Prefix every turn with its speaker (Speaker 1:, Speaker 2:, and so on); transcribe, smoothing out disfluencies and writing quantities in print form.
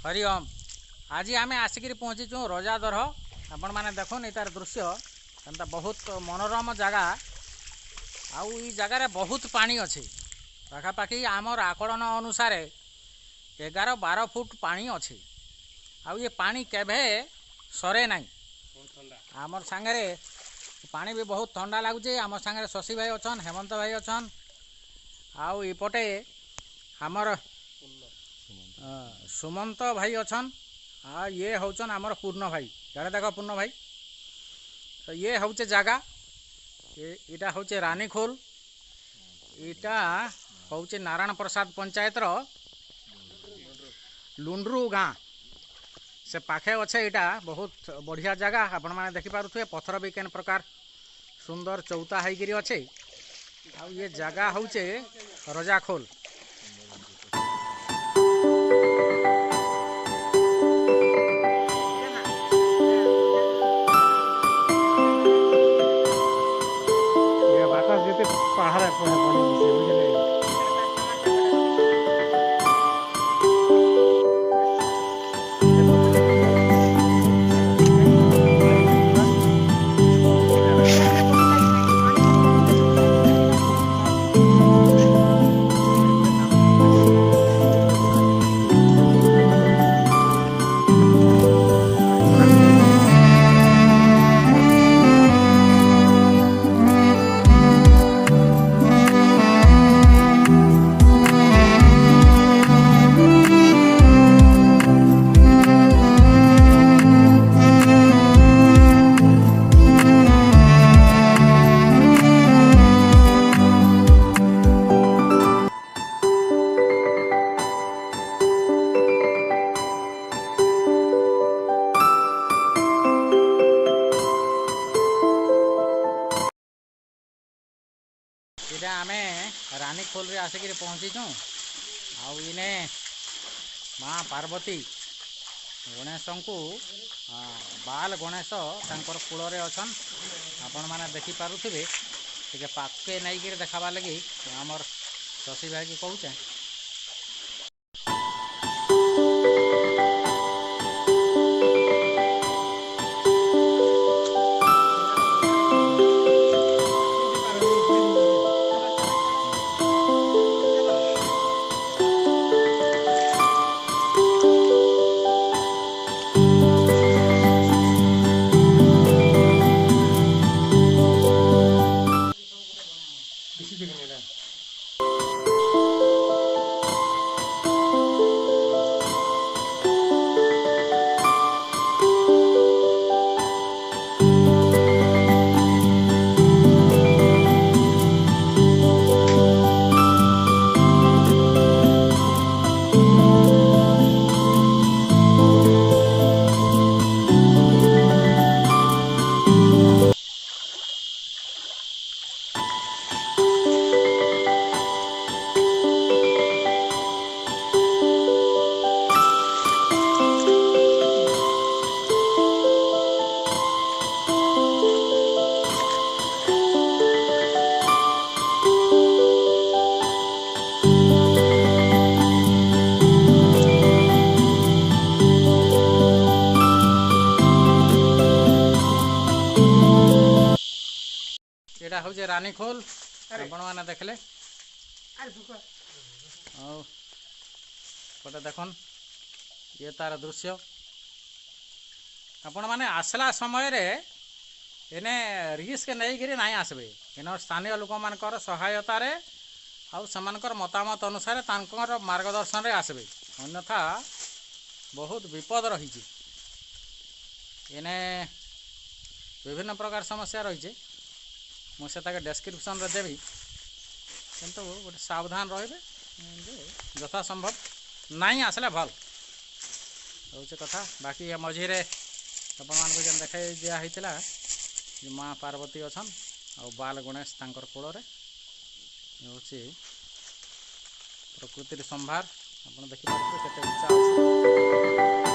Speaker 1: हरि ओम। आज आम आसिक पहुँचीचु रजा दरह। आपण मैंने देखुन तार दृश्य एंता बहुत मनोरम जगह। आउ ई जगार बहुत पानी अच्छे। पाखापाखि आमर आकलन अनुसार 11-12 फुट पानी अच्छे। आउ ये पानी केभे सरे ना। आमर सांगरे पानी भी बहुत ठंडा लगुचे। आम सांगरे शशि भाई अच्छन, हेमंत भाई अच्छन। आउ इपटे आमर सुमंत भाई अच्छन। ये हौचन आमर पूर्ण भाई। यार देख पूर्ण भाई, तो ये हूँ जगह यहाँ हूँ रानीखोल। यहाँ हूँ नारायण प्रसाद पंचायत लुंड्रू गाँ से पाखे अच्छे। यहाँ बहुत बढ़िया जगह। आपण मैंने देखिपे पथर भी केन प्रकार सुंदर चौता होकर अच्छे। आ ये जगह हूँ रजाखोल। इधर आम रानीखोल रे आसिक पहुँचीचु। आने माँ पार्वती गणेश को बाल गणेश कूल अच्छन। आपण मैंने देखिपे टे पाखे नहीं कि देखार लगी आमर शशि भाई की कहूचे। यहाँ हूँ रानीखोल। आपण मैंने देखले गोटे देखन ये तार दृश्य। आपण मैंने आसला समय एने रिस्क नहीं करी नहीं आसबे। इन स्थानीय लोक मानकर सहायतार आर मतामत अनुसार तांकर मार्गदर्शन रे आसबे। अन्यथा बहुत विपद रही। एने विभिन्न प्रकार समस्या रही। मुझे डेस्क्रिप्शन रे देवी किंतु गोटे सावधान रे यथा संभव नहीं आसले भल हूँ कथा। बाकी मझीरे आपण मान जेन देखा दिया माँ पार्वती अच्छन आ बाल गणेश तांकर कूल हूँ प्रकृति संभार। आप देखिए केते उच्चा।